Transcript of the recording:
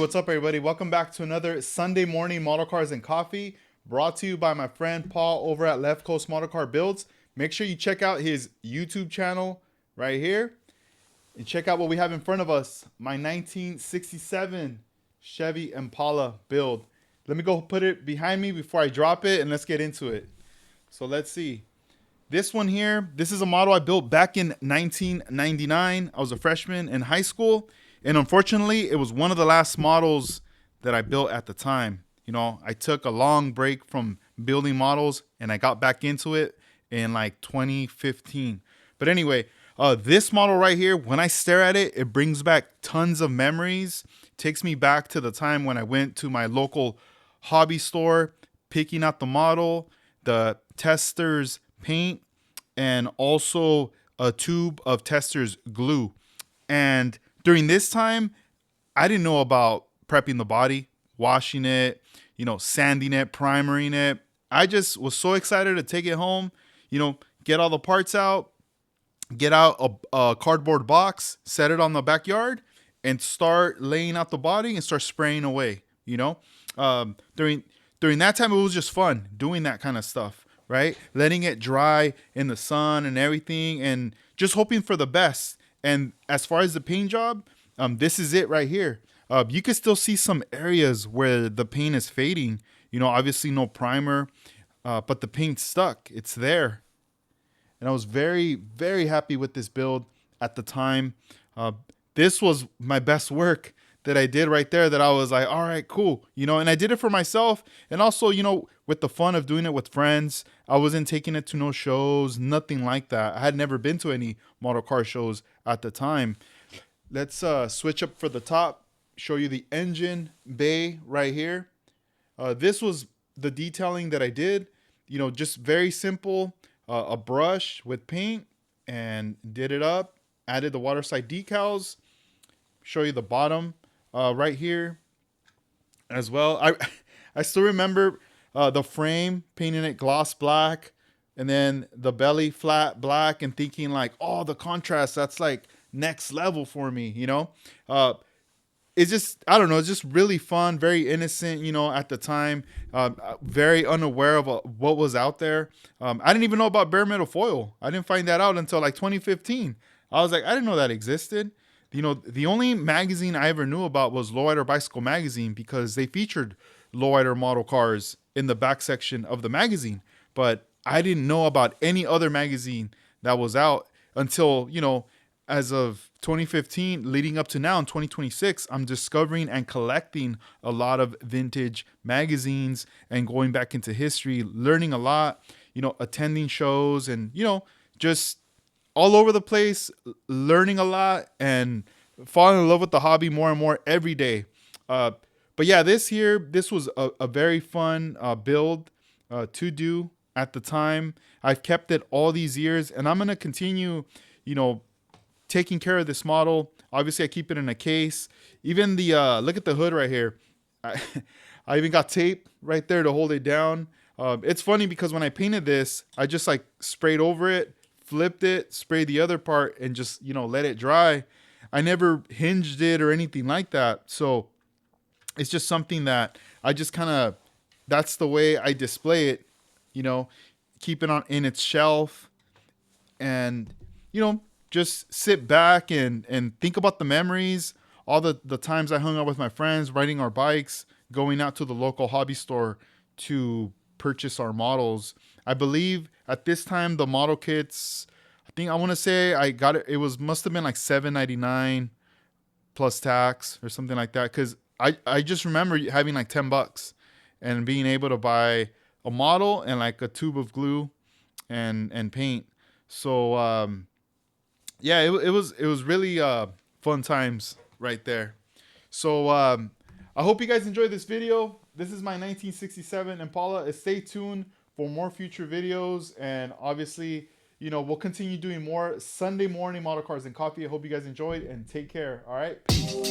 what's up, everybody? Welcome back to another Sunday morning Model Cars and Coffee, brought to you by my friend Paul over at Left Coast Model Car Builds. Make sure you check out his YouTube channel right here and check out what we have in front of us. My 1967 Chevy Impala build. Let me go put it behind me before I drop it, and let's get into it. So let's see. This one here, this is a model I built back in 1999. I was a freshman in high school. And unfortunately, it was one of the last models that I built at the time. You know, I took a long break from building models and I got back into it in like 2015. But anyway, this model right here, when I stare at it, it brings back tons of memories. Takes me back to the time when I went to my local hobby store, picking out the model, the Testors paint, and also a tube of Testors glue. And during this time, I didn't know about prepping the body, washing it, sanding it, primering it. I just was so excited to take it home, get all the parts out, get out a cardboard box, set it on the backyard, and start laying out the body and start spraying away. During that time, it was just fun doing that kind of stuff, right? Letting it dry in the sun and everything, and just hoping for the best. And as far as the paint job, this is it right here. You can still see some areas where the paint is fading. Obviously no primer, but the paint stuck. It's there. And I was very, very happy with this build at the time. This was my best work that I did right there, that I was like, all right, cool. And I did it for myself. And also, with the fun of doing it with friends. I wasn't taking it to no shows, nothing like that. I had never been to any model car shows at the time. Let's switch up for the top, show you the engine bay right here. This was the detailing that I did, just very simple, a brush with paint, and did it up, added the waterside decals, show you the bottom right here as well. I still remember the frame, painting it gloss black, and then the belly flat black, and thinking like, oh, the contrast, that's like next level for me. It's just, I don't know, it's just really fun, very innocent, at the time, very unaware of what was out there. I didn't even know about bare metal foil. I didn't find that out until like 2015. I was like, I didn't know that existed. The only magazine I ever knew about was Lowrider Bicycle Magazine, because they featured lowrider model cars in the back section of the magazine. But I didn't know about any other magazine that was out until, as of 2015, leading up to now in 2026, I'm discovering and collecting a lot of vintage magazines and going back into history, learning a lot, attending shows, and, just all over the place, learning a lot and falling in love with the hobby more and more every day. But yeah, this was a very fun build to do at the time. I've kept it all these years, and I'm going to continue, taking care of this model. Obviously, I keep it in a case. Even the, look at the hood right here. I even got tape right there to hold it down. It's funny because when I painted this, I just like sprayed over it, flipped it, sprayed the other part, and just, let it dry. I never hinged it or anything like that. So it's just something that I just kind of, that's the way I display it, keep it on in its shelf, and, just sit back and think about the memories, all the times I hung out with my friends, riding our bikes, going out to the local hobby store to purchase our models. I believe at this time, the model kits, I want to say I got it. It must have been like $7.99 plus tax or something like that. Cause I just remember having like $10 and being able to buy a model and like a tube of glue and paint. So, yeah, it was really fun times right there. So I hope you guys enjoyed this video. This is my 1967 Impala. Stay tuned for more future videos, and obviously, we'll continue doing more Sunday morning model cars and coffee. I hope you guys enjoyed, and take care. All right. Peace.